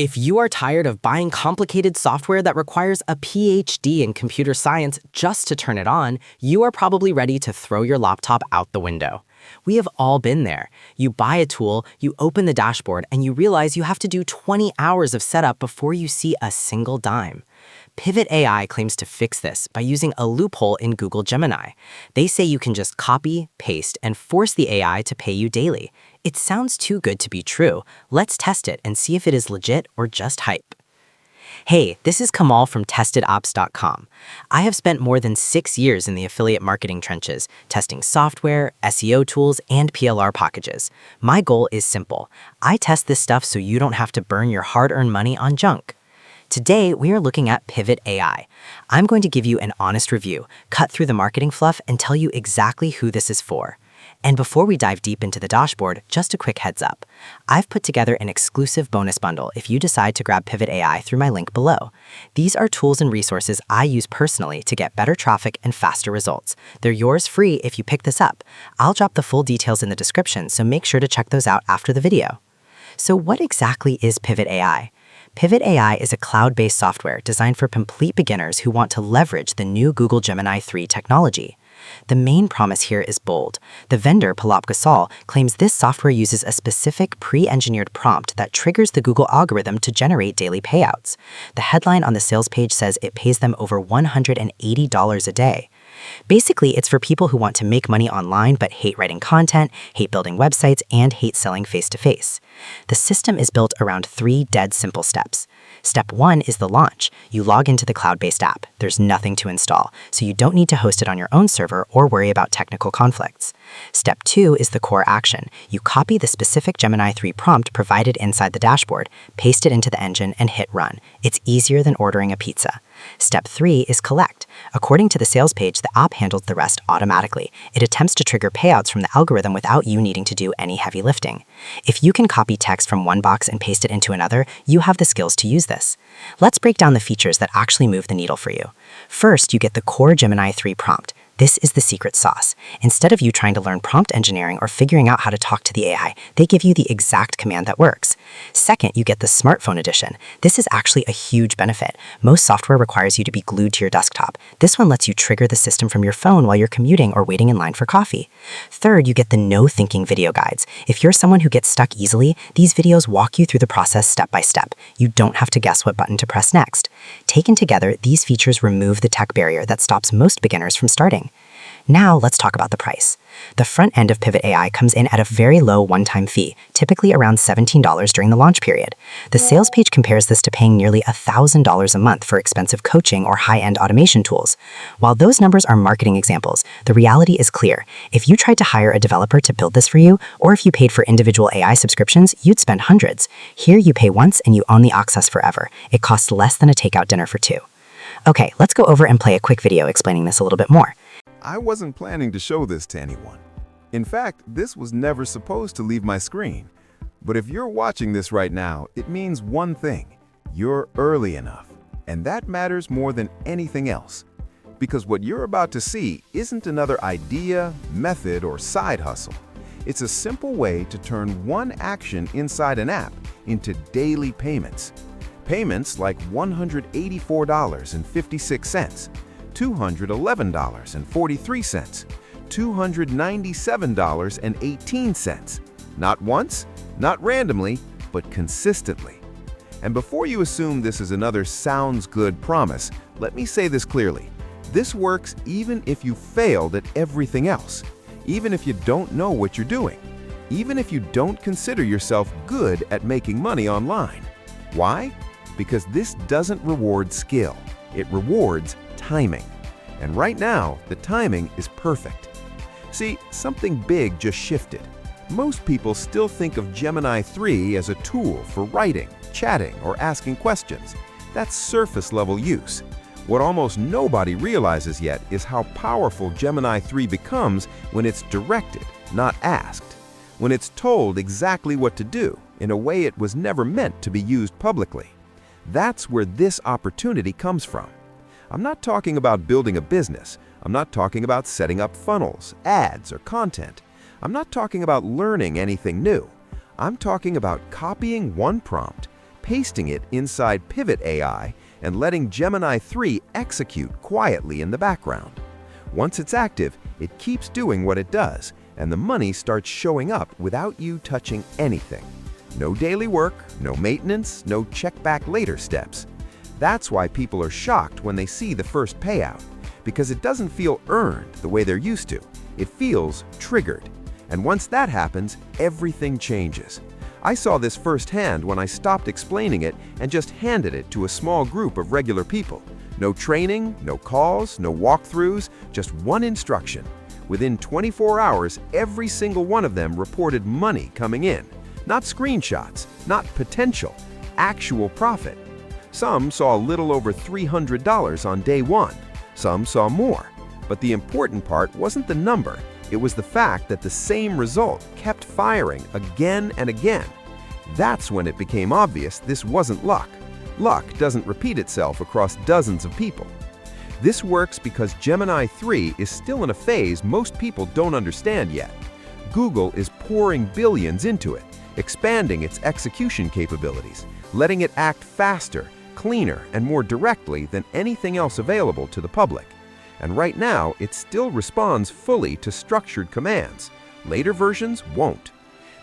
If you are tired of buying complicated software that requires a PhD in computer science just to turn it on, you are probably ready to throw your laptop out the window. We have all been there. You buy a tool, you open the dashboard, and you realize you have to do 20 hours of setup before you see a single dime. Pivot AI claims to fix this by using a loophole in Google Gemini. They say you can just copy, paste, and force the AI to pay you daily. It sounds too good to be true. Let's test it and see if it is legit or just hype. Hey, this is Kamal from TestedOps.com. I have spent more than 6 years in the affiliate marketing trenches, testing software, SEO tools, and PLR packages. My goal is simple. I test this stuff so you don't have to burn your hard-earned money on junk. Today, we are looking at Pivot AI. I'm going to give you an honest review, cut through the marketing fluff, and tell you exactly who this is for. And before we dive deep into the dashboard, just a quick heads up. I've put together an exclusive bonus bundle if you decide to grab Pivot AI through my link below. These are tools and resources I use personally to get better traffic and faster results. They're yours free if you pick this up. I'll drop the full details in the description, so make sure to check those out after the video. So what exactly is Pivot AI? Pivot AI is a cloud-based software designed for complete beginners who want to leverage the new Google Gemini 3 technology. The main promise here is bold. The vendor, Palop Gasol, claims this software uses a specific pre-engineered prompt that triggers the Google algorithm to generate daily payouts. The headline on the sales page says it pays them over $180 a day. Basically, it's for people who want to make money online but hate writing content, hate building websites, and hate selling face-to-face. The system is built around 3 dead simple steps. Step 1 is the launch. You log into the cloud-based app. There's nothing to install, so you don't need to host it on your own server or worry about technical conflicts. Step 2 is the core action. You copy the specific Gemini 3 prompt provided inside the dashboard, paste it into the engine, and hit run. It's easier than ordering a pizza. Step 3 is collect. According to the sales page, the app handles the rest automatically. It attempts to trigger payouts from the algorithm without you needing to do any heavy lifting. If you can copy text from one box and paste it into another, you have the skills to use this. Let's break down the features that actually move the needle for you. First, you get the core Gemini 3 prompt. This is the secret sauce. Instead of you trying to learn prompt engineering or figuring out how to talk to the AI, they give you the exact command that works. Second, you get the smartphone edition. This is actually a huge benefit. Most software requires you to be glued to your desktop. This one lets you trigger the system from your phone while you're commuting or waiting in line for coffee. Third, you get the no-thinking video guides. If you're someone who gets stuck easily, these videos walk you through the process step by step. You don't have to guess what button to press next. Taken together, these features remove the tech barrier that stops most beginners from starting. Now let's talk about the price. The front end of Pivot AI comes in at a very low one-time fee, typically around $17 during the launch period. The sales page compares this to paying nearly $1,000 a month for expensive coaching or high-end automation tools. While those numbers are marketing examples, the reality is clear. If you tried to hire a developer to build this for you, or if you paid for individual AI subscriptions, you'd spend hundreds. Here you pay once and you own the access forever. It costs less than a takeout dinner for 2. Okay, let's go over and play a quick video explaining this a little bit more. I wasn't planning to show this to anyone. In fact, this was never supposed to leave my screen. But if you're watching this right now, it means one thing: you're early enough. And that matters more than anything else. Because what you're about to see isn't another idea, method, or side hustle. It's a simple way to turn one action inside an app into daily payments. Payments like $184.56, $211.43, $297.18. Not once, not randomly, but consistently. And before you assume this is another sounds good promise, let me say this clearly. This works even if you failed at everything else, even if you don't know what you're doing, even if you don't consider yourself good at making money online. Why? Because this doesn't reward skill. It rewards timing. And right now, the timing is perfect. See, something big just shifted. Most people still think of Gemini 3 as a tool for writing, chatting, or asking questions. That's surface-level use. What almost nobody realizes yet is how powerful Gemini 3 becomes when it's directed, not asked. When it's told exactly what to do in a way it was never meant to be used publicly. That's where this opportunity comes from. I'm not talking about building a business. I'm not talking about setting up funnels, ads, or content. I'm not talking about learning anything new. I'm talking about copying one prompt, pasting it inside Pivot AI, and letting Gemini 3 execute quietly in the background. Once it's active, it keeps doing what it does, and the money starts showing up without you touching anything. No daily work, no maintenance, no check back later steps. That's why people are shocked when they see the first payout, because it doesn't feel earned the way they're used to. It feels triggered. And once that happens, everything changes. I saw this firsthand when I stopped explaining it and just handed it to a small group of regular people. No training, no calls, no walkthroughs, just one instruction. Within 24 hours, every single one of them reported money coming in. Not screenshots, not potential, actual profit. Some saw a little over $300 on day one. Some saw more. But the important part wasn't the number. It was the fact that the same result kept firing again and again. That's when it became obvious this wasn't luck. Luck doesn't repeat itself across dozens of people. This works because Gemini 3 is still in a phase most people don't understand yet. Google is pouring billions into it, expanding its execution capabilities, letting it act faster, cleaner, and more directly than anything else available to the public. And right now, it still responds fully to structured commands. Later versions won't.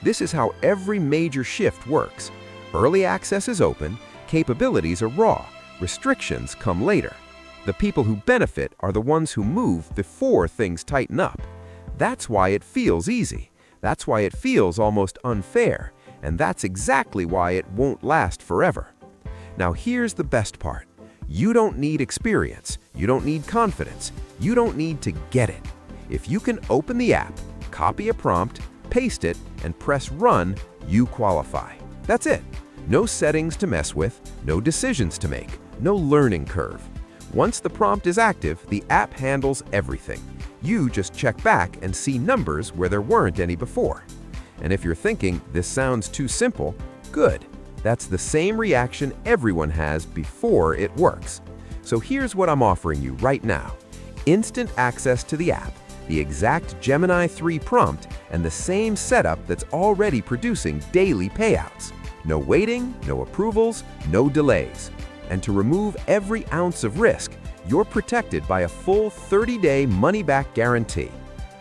This is how every major shift works. Early access is open, capabilities are raw, restrictions come later. The people who benefit are the ones who move before things tighten up. That's why it feels easy. That's why it feels almost unfair. And that's exactly why it won't last forever. Now here's the best part. You don't need experience. You don't need confidence. You don't need to get it. If you can open the app, copy a prompt, paste it, and press run, you qualify. That's it. No settings to mess with, no decisions to make, no learning curve. Once the prompt is active, the app handles everything. You just check back and see numbers where there weren't any before. And if you're thinking, this sounds too simple, good. That's the same reaction everyone has before it works. So here's what I'm offering you right now. Instant access to the app, the exact Gemini 3 prompt, and the same setup that's already producing daily payouts. No waiting, no approvals, no delays. And to remove every ounce of risk, you're protected by a full 30-day money-back guarantee.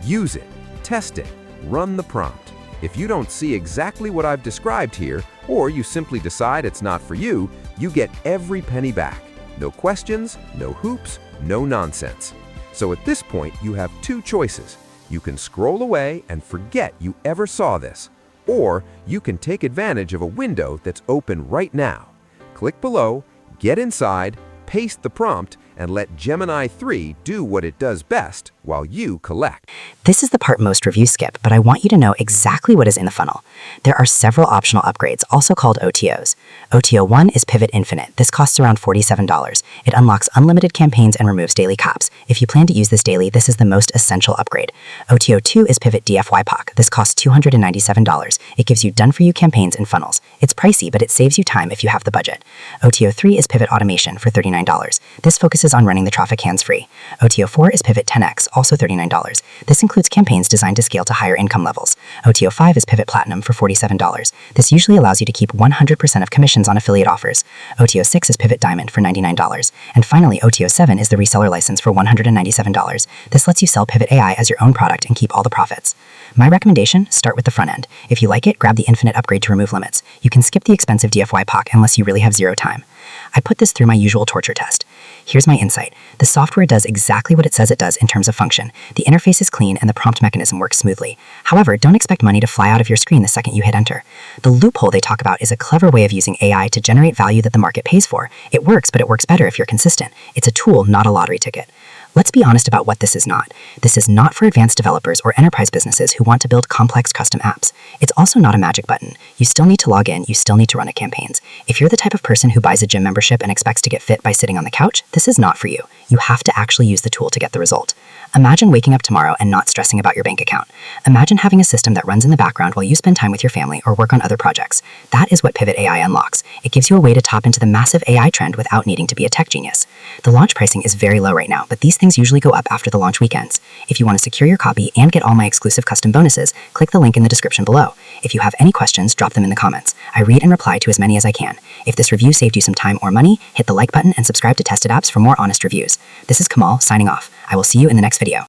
Use it, test it, run the prompt. If you don't see exactly what I've described here, or you simply decide it's not for you, you get every penny back. No questions, no hoops, no nonsense. So at this point, you have two choices. You can scroll away and forget you ever saw this, or you can take advantage of a window that's open right now. Click below, get inside, paste the prompt, and let Gemini 3 do what it does best while you collect. This is the part most reviews skip, but I want you to know exactly what is in the funnel. There are several optional upgrades, also called OTOs. OTO 1 is Pivot Infinite. This costs around $47. It unlocks unlimited campaigns and removes daily caps. If you plan to use this daily, this is the most essential upgrade. OTO 2 is Pivot DFYPOC. This costs $297. It gives you done-for-you campaigns and funnels. It's pricey, but it saves you time if you have the budget. OTO 3 is Pivot Automation for $39. This focuses on running the traffic hands-free. OTO 4 is Pivot 10X, also $39. This includes campaigns designed to scale to higher income levels. OTO 5 is Pivot Platinum for $47. This usually allows you to keep 100% of commissions on affiliate offers. OTO 6 is Pivot Diamond for $99. And finally, OTO 7 is the reseller license for $197. This lets you sell Pivot AI as your own product and keep all the profits. My recommendation, start with the front end. If you like it, grab the Infinite upgrade to remove limits. You can skip the expensive DFYPOC unless you really have zero time. I put this through my usual torture test. Here's my insight. The software does exactly what it says it does in terms of function. The interface is clean and the prompt mechanism works smoothly. However, don't expect money to fly out of your screen the second you hit enter. The loophole they talk about is a clever way of using AI to generate value that the market pays for. It works, but it works better if you're consistent. It's a tool, not a lottery ticket. Let's be honest about what this is not. This is not for advanced developers or enterprise businesses who want to build complex custom apps. It's also not a magic button. You still need to log in, you still need to run a campaigns. If you're the type of person who buys a gym membership and expects to get fit by sitting on the couch, this is not for you. You have to actually use the tool to get the result. Imagine waking up tomorrow and not stressing about your bank account. Imagine having a system that runs in the background while you spend time with your family or work on other projects. That is what Pivot AI unlocks. It gives you a way to tap into the massive AI trend without needing to be a tech genius. The launch pricing is very low right now, but these things usually go up after the launch weekends. If you want to secure your copy and get all my exclusive custom bonuses, click the link in the description below. If you have any questions, drop them in the comments. I read and reply to as many as I can. If this review saved you some time or money, hit the like button and subscribe to Tested Apps for more honest reviews. This is Kamal, signing off. I will see you in the next video.